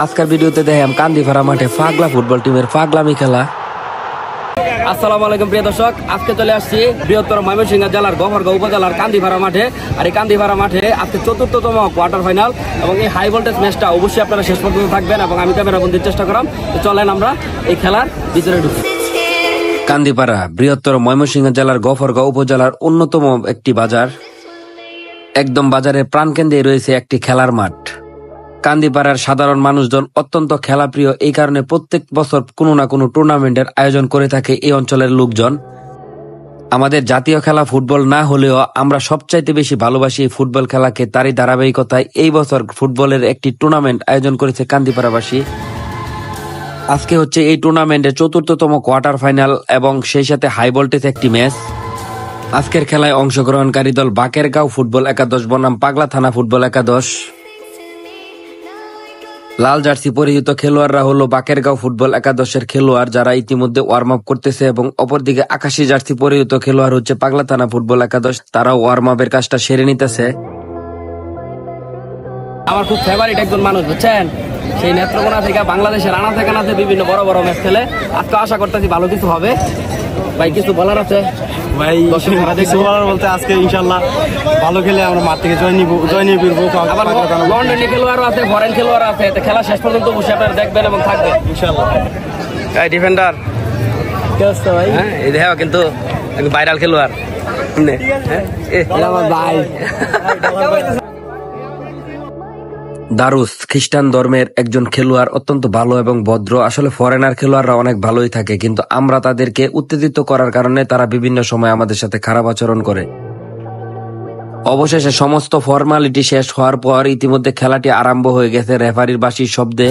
আজকের ভিডিওতে দেখাম কান্দিপাড়া মাঠে পাগলা ফুটবল টিমের পাগলামি খেলা। আসসালামু আলাইকুম প্রিয় দর্শক, আজকে চলে আসছি বৃহত্তর ময়মনসিংহ জেলার গফরগাঁও উপজেলার কান্দিপাড়া মাঠে। আর এই কান্দিপাড়া মাঠে আজকে ৪র্থতম কোয়ার্টার ফাইনাল এবং এই হাই ভোল্টেজ ম্যাচটা অবশ্যই আপনারা শেষ পর্যন্ত থাকবেন এবং আমি ক্যামেরা বন্দির চেষ্টা করাম। তো চলেন আমরা এই খেলার ভিতরে ঢুকি। কান্দিপাড়া বৃহত্তর ময়মনসিংহ জেলার গফরগাঁও উপজেলার অন্যতম একটি বাজার। একদম বাজারের প্রাণকেন্দ্রে রয়েছে একটি খেলার মাঠ। কান্দিপাড়ার সাধারণ মানুষজন অত্যন্ত খেলাপ্রিয়, এই কারণে প্রত্যেক বছর কোনো না কোনো টুর্নামেন্টের আয়োজন করে থাকে এই অঞ্চলের লোকজন। আমাদের জাতীয় খেলা ফুটবল না হলেও আমরা সবচাইতে বেশি ভালোবাসি এই ফুটবল খেলাকে। তারই ধারাবাহিকতায় এই বছর ফুটবলের একটি টুর্নামেন্ট আয়োজন করেছে কান্দিপাড়াবাসী। আজকে হচ্ছে এই টুর্নামেন্টের ৪র্থতম কোয়ার্টার ফাইনাল এবং সেই সাথে হাই ভোল্টেজ একটি ম্যাচ। আজকের খেলায় অংশগ্রহণকারী দল বাকেরগাঁও ফুটবল একাদশ বনাম পাগলা থানা ফুটবল একাদশ। লাল জার্সি পরিহিত খেলোয়াড়রা হলো বাকেরগাঁও ফুটবল একাদশের খেলোয়াড়, যারা ইতিমধ্যে ওয়ার্ম আপ করতেছে, এবং অপরদিকে আকাশি জার্সি পরিহিত খেলোয়াড় হচ্ছে পাগলা থানা ফুটবল একাদশ, তারাও ওয়ার্ম আপের কাজটা সেরে নিতেছে। আমার খুব ফেভারিট একজন মানুষ, বুঝছেন, সেই নেত্রকোনা থেকে বাংলাদেশের আনাচে কানাচে বিভিন্ন বড় বড় ম্যাচ খেলে। আজকে আশা করতেছি ভালো কিছু হবে। ভাই কিছু বলার আছে? ভাই কিছু বলার বলতে আজকে ইনশাল্লাহ ভালো খেলে আমরা মাঠ থেকে জয় নিব। আবার লন্ডনে খেলোয়াড়ও আছে, ফরেন খেলোয়াড় আছে। খেলা শেষ পর্যন্ত বসে আপনারা দেখবেন এবং থাকবেন ইনশাল্লাহ। ডিফেন্ডার ভাই, এই দেখা কিন্তু ভাইরাল খেলোয়াড়। দারুস খ্রিস্টান ধর্মের একজন খেলোয়াড়, অত্যন্ত ভালো এবং ভদ্র। আসলে ফরেনার খেলোয়াড়রা অনেক ভালোই থাকে, কিন্তু আমরা তাদেরকে উত্তেজিত করার কারণে তারা বিভিন্ন সময় আমাদের সাথে খারাপ আচরণ করে। অবশেষে সমস্ত ফর্মালিটি শেষ হওয়ার পর ইতিমধ্যে খেলাটি আরম্ভ হয়ে গেছে রেফারির বাঁশির শব্দে।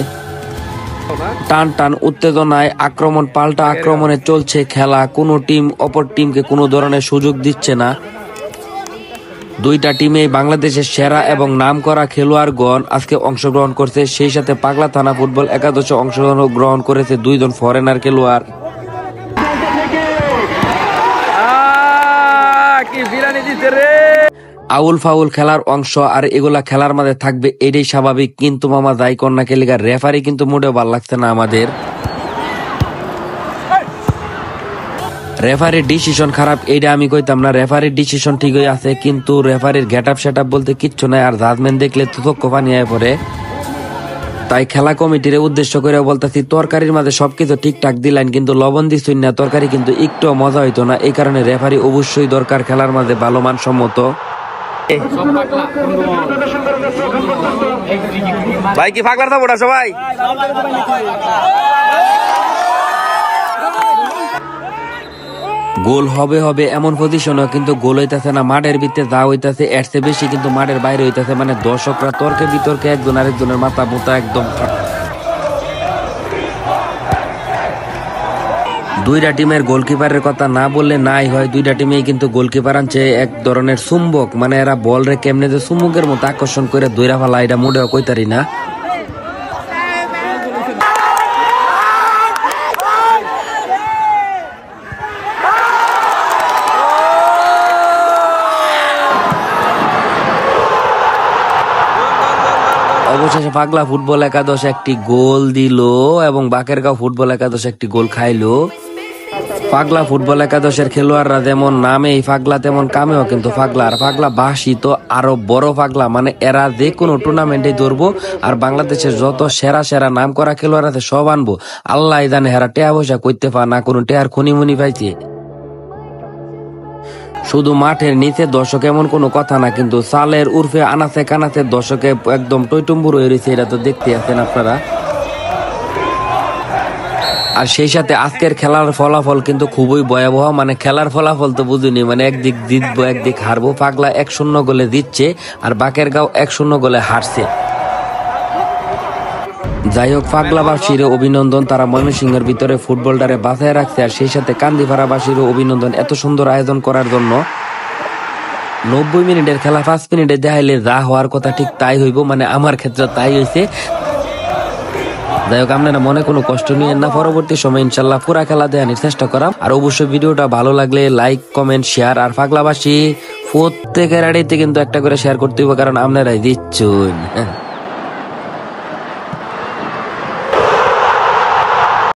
টান টান উত্তেজনায় আক্রমণ পাল্টা আক্রমণে চলছে খেলা। কোনো টিম অপর টিমকে কোনো ধরনের সুযোগ দিচ্ছে না। দুইটা টিমে বাংলাদেশের সেরা এবং নামকরা খেলোয়াড়গণ আজকে অংশগ্রহণ করছে। সেই সাথে পাগলা থানা ফুটবল একাদশে অংশগ্রহণ করেছে 2 জন ফরেনার খেলোয়াড়। আউল ফাউল খেলার অংশ, আর এগুলা খেলার মাঝে থাকবে, এটাই স্বাভাবিক। কিন্তু মামা যাই কন্যা খেলিকার রেফারি কিন্তু মোটেও ভালো লাগছে না আমাদের। রেফারির ডিসিশন খারাপ এইটা আমি কইতাম না, রেফারির ডিসিশন ঠিকই আছে, কিন্তু রেফারির গেট আপ সেট আপ বলতে কিচ্ছু নাই। আর জাজমেন্ট দেখলে তো চক্ষু পানি হয়ে পড়ে। তাই খেলা কমিটির উদ্দেশ্য করে বলতেছি, তরকারির মাঝে সবকিছু ঠিকঠাক দিলেন, কিন্তু লবণ দিচ্ছেন না, তরকারি কিন্তু একটু মজা হইতো না। এই কারণে রেফারি অবশ্যই দরকার খেলার মাঝে ভালো মানসম্মত। ভাই কি ফাগলার থাকবো না সবাই? গোল হবে হবে এমন পজিশনও কিন্তু গোল হইতেছে না। মাঠের ভিতরে যা হইতেছে এর চেয়ে বেশি কিন্তু মাঠের বাইরে হইতেছে। মানে দর্শকরা তর্কে বিতর্কে একজন আরেকজনের মাথা মোতা একদম। দুইটা টিমের গোলকিপারের কথা না বললে নাই হয়। দুইটা টিমেই কিন্তু গোলকিপার আনছে এক ধরনের চুম্বক, মানে এরা বল রে কেমনে যে চুম্বকের মতো আকর্ষণ করে দৈরা ফেলা, এটা মোটেও কইতারি না। অবশেষে পাগলা ফুটবল একাদশ একটি গোল দিল এবং বাকেরগাঁও ফুটবল একাদশ একটি গোল খাইলো। পাগলা ফুটবল একাদশের খেলোয়াড়রা যেমন নামেই পাগলা তেমন কামেও কিন্তু পাগলা। আর পাগলা বাসি তো আরো বড় পাগলা, মানে এরা যে কোনো টুর্নামেন্টে ধরবো আর বাংলাদেশের যত সেরা সেরা নাম করা খেলোয়াড় আছে সব আনবো। আল্লাহ জানে হেরা টেয়া পয়সা করতে পা না কোনো টেয়ার খনিমনি পাইছে। শুধু মাঠের নিচে দর্শক এমন কোনো কথা না, কিন্তু সালের উর্ফে আনাচে কানাচে দর্শকে একদম টইটুম্বুর হয়ে রয়েছে, এটা তো দেখতে আছেন আপনারা। আর সেই সাথে আজকের খেলার ফলাফল কিন্তু খুবই ভয়াবহ। মানে খেলার ফলাফল তো বুঝিনি, মানে একদিক জিতবো একদিক হারবো। পাগলা 1-0 গোলে জিতছে আর বাকেরগাঁও 1-0 গোলে হারছে। যাই হোক, পাগলাবাসীরও অভিনন্দন, তারা ময়মনসিংহের ভিতরে ফুটবলটারে বাঁচায় রাখছে। আর সেই সাথে কান্দিপাড়াবাসীরও অভিনন্দন এত সুন্দর আয়োজন করার জন্য। 90 মিনিটের খেলা 5 মিনিটে দেখাইলে যা হওয়ার কথা ঠিক তাই হইব, মানে আমার ক্ষেত্রে তাই হয়েছে। যাই হোক, আপনারা মনে কোনো কষ্ট নিয়েন না, পরবর্তী সময় ইনশাল্লাহ পুরা খেলা দেখানোর চেষ্টা করাম। আর অবশ্যই ভিডিওটা ভালো লাগলে লাইক কমেন্ট শেয়ার, আর পাগলাবাসী প্রত্যেকের আড়িতে কিন্তু একটা করে শেয়ার করতে হবে, কারণ আপনারাই দিচ্ছেন।